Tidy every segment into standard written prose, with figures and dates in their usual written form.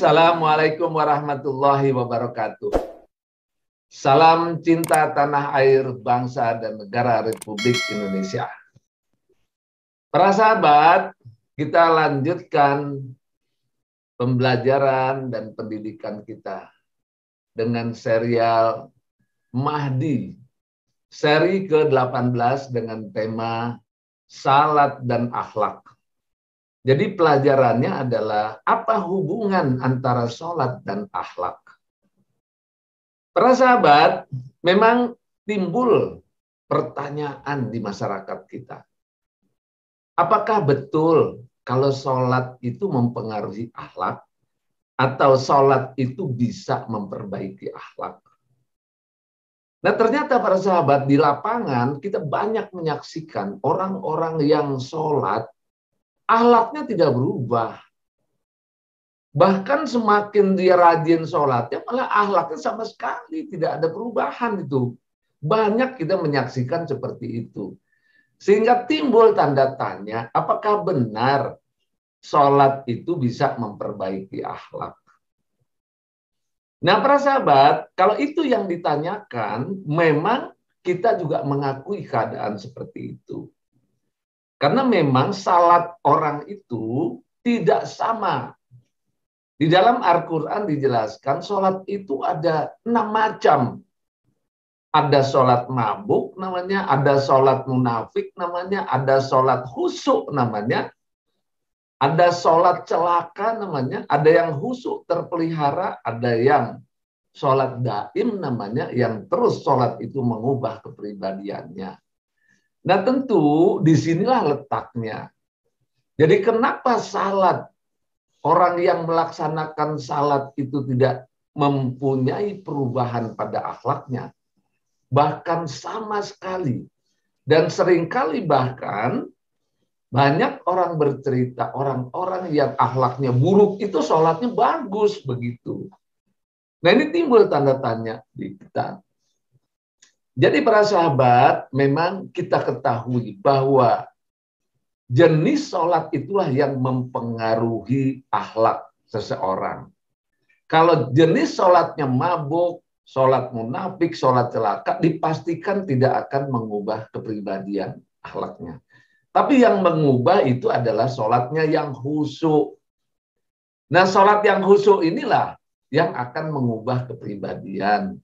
Assalamualaikum warahmatullahi wabarakatuh. Salam cinta tanah air, bangsa dan negara Republik Indonesia. Para sahabat, kita lanjutkan pembelajaran dan pendidikan kita dengan serial Mahdi, seri ke-18 dengan tema Salat dan Akhlak. Jadi pelajarannya adalah apa hubungan antara sholat dan akhlak. Para sahabat, memang timbul pertanyaan di masyarakat kita. Apakah betul kalau sholat itu mempengaruhi akhlak? Atau sholat itu bisa memperbaiki akhlak? Nah, ternyata para sahabat di lapangan kita banyak menyaksikan orang-orang yang sholat akhlaknya tidak berubah. Bahkan semakin dia rajin sholatnya, malah akhlaknya sama sekali tidak ada perubahan itu. Banyak kita menyaksikan seperti itu. Sehingga timbul tanda tanya, apakah benar sholat itu bisa memperbaiki akhlak? Nah, para sahabat, kalau itu yang ditanyakan, memang kita juga mengakui keadaan seperti itu. Karena memang salat orang itu tidak sama. Di dalam Al-Quran dijelaskan salat itu ada 6 macam. Ada salat mabuk namanya, ada salat munafik namanya, ada salat khusyuk namanya, ada salat celaka namanya, ada yang khusyuk terpelihara, ada yang salat daim namanya, yang terus salat itu mengubah kepribadiannya. Nah, tentu disinilah letaknya. Jadi kenapa salat, orang yang melaksanakan salat itu tidak mempunyai perubahan pada akhlaknya? Bahkan sama sekali. Dan seringkali bahkan banyak orang bercerita, orang-orang yang akhlaknya buruk itu salatnya bagus begitu. Nah, ini timbul tanda tanya di kita. Jadi para sahabat, memang kita ketahui bahwa jenis sholat itulah yang mempengaruhi akhlak seseorang. Kalau jenis sholatnya mabuk, sholat munafik, sholat celaka, dipastikan tidak akan mengubah kepribadian akhlaknya. Tapi yang mengubah itu adalah sholatnya yang khusyuk. Nah, sholat yang khusyuk inilah yang akan mengubah kepribadian.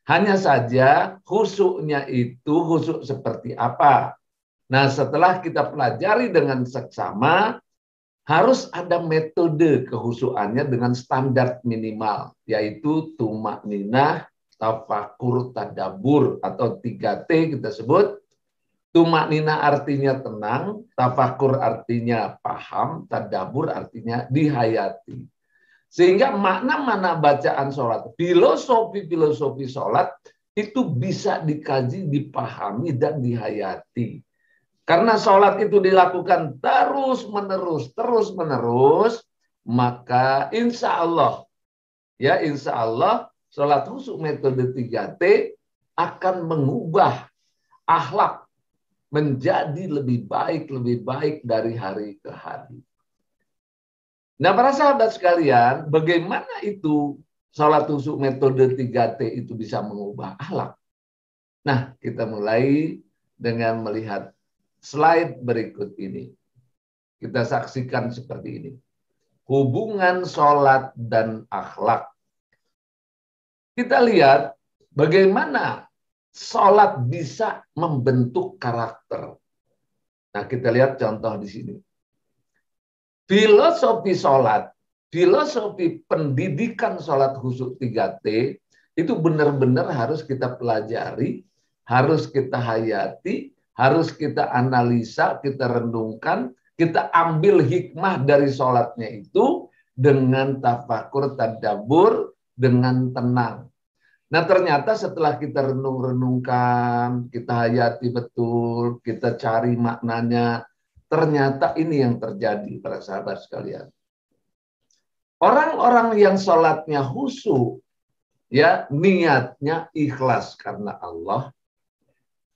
Hanya saja khusyuknya itu khusyuk seperti apa? Nah, setelah kita pelajari dengan seksama, harus ada metode kehusyukannya dengan standar minimal, yaitu tumakninah, tafakur, tadabur, atau 3T kita sebut. Tumakninah artinya tenang, tafakur artinya paham, tadabur artinya dihayati. Sehingga makna-makna bacaan sholat, filosofi sholat itu bisa dikaji, dipahami, dan dihayati. Karena sholat itu dilakukan terus-menerus, maka insya Allah sholat khusyuk metode 3T akan mengubah akhlak menjadi lebih baik dari hari ke hari. Nah, para sahabat sekalian, bagaimana itu sholat khusyuk metode 3T itu bisa mengubah akhlak? Nah, kita mulai dengan melihat slide berikut ini. Kita saksikan seperti ini. Hubungan sholat dan akhlak. Kita lihat bagaimana sholat bisa membentuk karakter. Nah, kita lihat contoh di sini. Filosofi sholat, filosofi pendidikan sholat khusyuk 3T itu benar-benar harus kita pelajari, harus kita hayati, harus kita analisa, kita renungkan, kita ambil hikmah dari sholatnya itu dengan tafakur, tadabur, dengan tenang. Nah, ternyata setelah kita renung-renungkan, kita hayati betul, kita cari maknanya, ternyata ini yang terjadi para sahabat sekalian. Orang-orang yang sholatnya khusyuk, ya niatnya ikhlas karena Allah.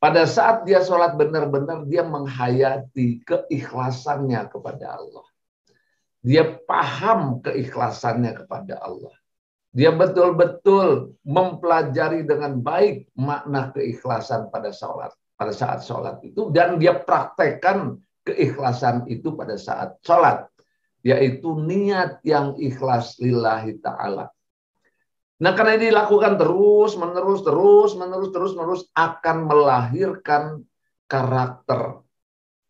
Pada saat dia sholat benar-benar dia menghayati keikhlasannya kepada Allah. Dia paham keikhlasannya kepada Allah. Dia betul-betul mempelajari dengan baik makna keikhlasan pada sholat, pada saat sholat itu, dan dia praktekkan keikhlasan itu pada saat sholat, yaitu niat yang ikhlas lillahi ta'ala. Nah, karena ini dilakukan terus-menerus akan melahirkan karakter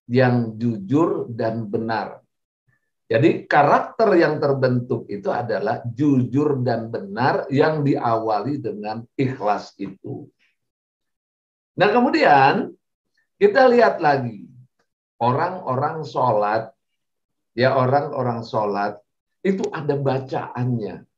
yang jujur dan benar. Jadi karakter yang terbentuk itu adalah jujur dan benar yang diawali dengan ikhlas itu. Nah, kemudian kita lihat lagi orang-orang sholat, ya orang-orang sholat itu ada bacaannya.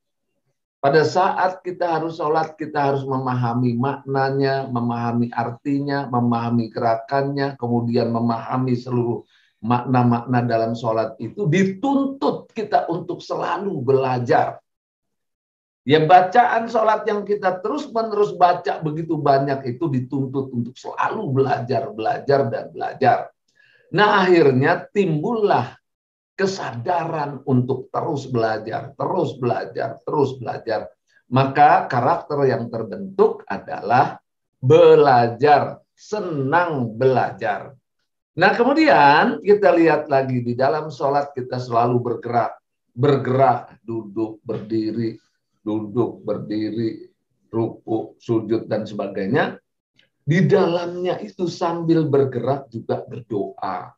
Pada saat kita harus sholat, kita harus memahami maknanya, memahami artinya, memahami gerakannya, kemudian memahami seluruh makna-makna dalam sholat itu. Dituntut kita untuk selalu belajar. Ya, bacaan sholat yang kita terus-menerus baca begitu banyak itu dituntut untuk selalu belajar, dan belajar. Nah, akhirnya timbullah kesadaran untuk terus belajar. Maka karakter yang terbentuk adalah belajar, senang belajar. Nah, kemudian kita lihat lagi di dalam sholat kita selalu bergerak, duduk, berdiri, ruku, sujud, dan sebagainya. Di dalamnya itu sambil bergerak juga berdoa.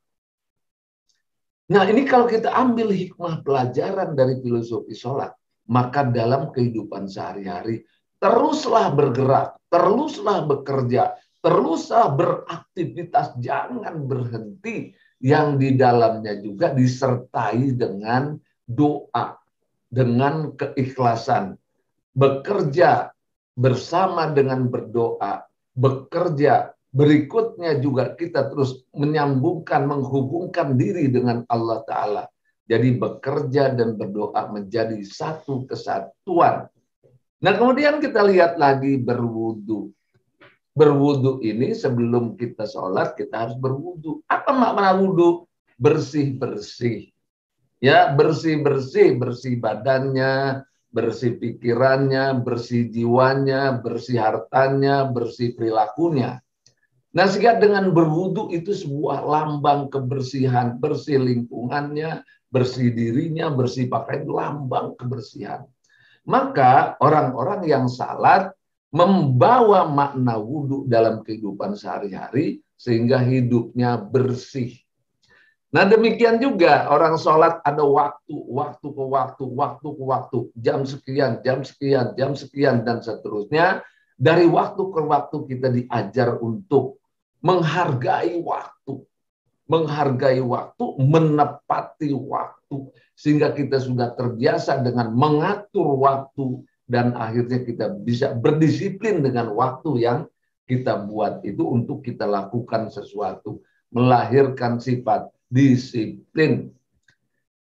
Nah, ini kalau kita ambil hikmah pelajaran dari filosofi sholat, maka dalam kehidupan sehari-hari, teruslah bergerak, teruslah bekerja, teruslah beraktivitas, jangan berhenti, yang di dalamnya juga disertai dengan doa, dengan keikhlasan. Bekerja bersama dengan berdoa, bekerja berikutnya juga kita terus menghubungkan diri dengan Allah Ta'ala. Jadi bekerja dan berdoa menjadi satu kesatuan. Nah, kemudian kita lihat lagi berwudu. Berwudu ini sebelum kita sholat, kita harus berwudu. Apa makna wudu? Bersih-bersih. Ya, bersih-bersih badannya, bersih pikirannya, bersih jiwanya, bersih hartanya, bersih perilakunya. Nah, sehingga dengan berwudu itu sebuah lambang kebersihan, bersih lingkungannya, bersih dirinya, bersih pakaian, lambang kebersihan. Maka orang-orang yang salat membawa makna wudu dalam kehidupan sehari-hari sehingga hidupnya bersih. Nah, demikian juga orang sholat ada waktu ke waktu, jam sekian, dan seterusnya. Dari waktu ke waktu kita diajar untuk menghargai waktu, menepati waktu, sehingga kita sudah terbiasa dengan mengatur waktu, dan akhirnya kita bisa berdisiplin dengan waktu yang kita buat itu untuk kita lakukan sesuatu, melahirkan sifat disiplin.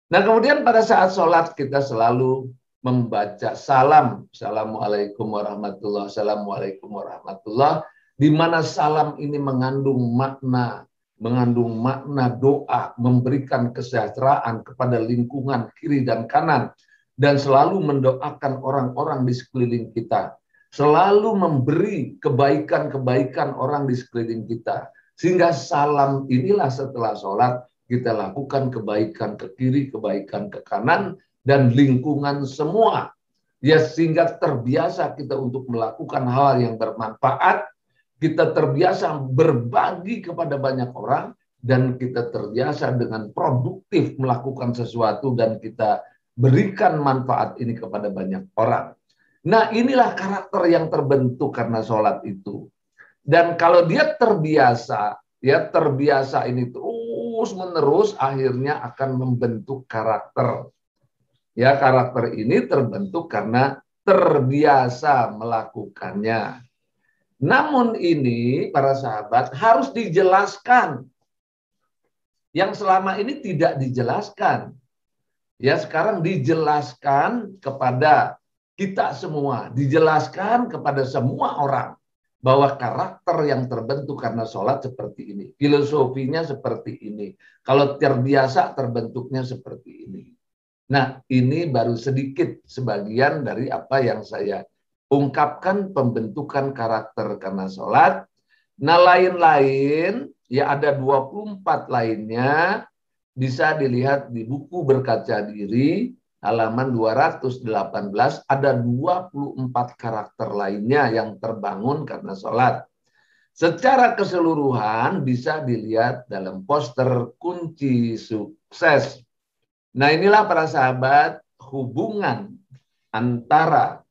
Nah, kemudian pada saat sholat kita selalu membaca salam. Assalamualaikum warahmatullahi wabarakatuh. Assalamualaikum warahmatullahi wabarakatuh. Di mana salam ini mengandung makna doa, memberikan kesejahteraan kepada lingkungan kiri dan kanan, dan selalu mendoakan orang-orang di sekeliling kita. Selalu memberi kebaikan-kebaikan orang di sekeliling kita. Sehingga salam inilah setelah sholat kita lakukan kebaikan ke kiri, kebaikan ke kanan, dan lingkungan semua. Ya, sehingga terbiasa kita untuk melakukan hal yang bermanfaat, kita terbiasa berbagi kepada banyak orang, dan kita terbiasa dengan produktif melakukan sesuatu, dan kita berikan manfaat ini kepada banyak orang. Nah, inilah karakter yang terbentuk karena sholat itu. Dan kalau dia terbiasa ini terus-menerus, akhirnya akan membentuk karakter. Ya, karakter ini terbentuk karena terbiasa melakukannya. Namun ini, para sahabat, harus dijelaskan. Yang selama ini tidak dijelaskan. Ya, sekarang dijelaskan kepada kita semua. Dijelaskan kepada semua orang. Bahwa karakter yang terbentuk karena sholat seperti ini. Filosofinya seperti ini. Kalau terbiasa terbentuknya seperti ini. Nah, ini baru sedikit sebagian dari apa yang saya ungkapkan pembentukan karakter karena sholat. Nah, lain-lain, ya ada 24 lainnya, bisa dilihat di buku Berkaca Diri, halaman 218, ada 24 karakter lainnya yang terbangun karena sholat. Secara keseluruhan bisa dilihat dalam poster kunci sukses. Nah, inilah para sahabat, hubungan antara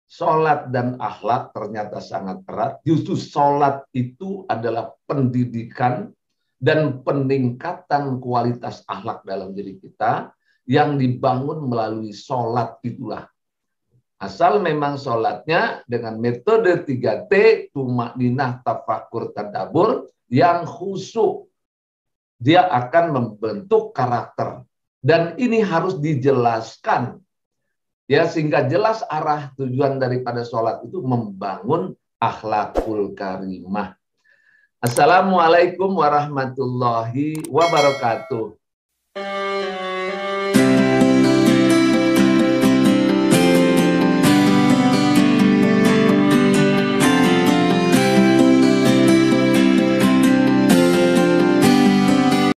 sholat dan akhlak ternyata sangat erat. Justru sholat itu adalah pendidikan dan peningkatan kualitas akhlak dalam diri kita yang dibangun melalui sholat itulah. Asal memang sholatnya dengan metode 3T, tumakninah, tafakur, tadabbur, yang khusyuk. Dia akan membentuk karakter. Dan ini harus dijelaskan, ya, sehingga jelas arah tujuan daripada sholat itu membangun akhlakul karimah. Assalamualaikum warahmatullahi wabarakatuh.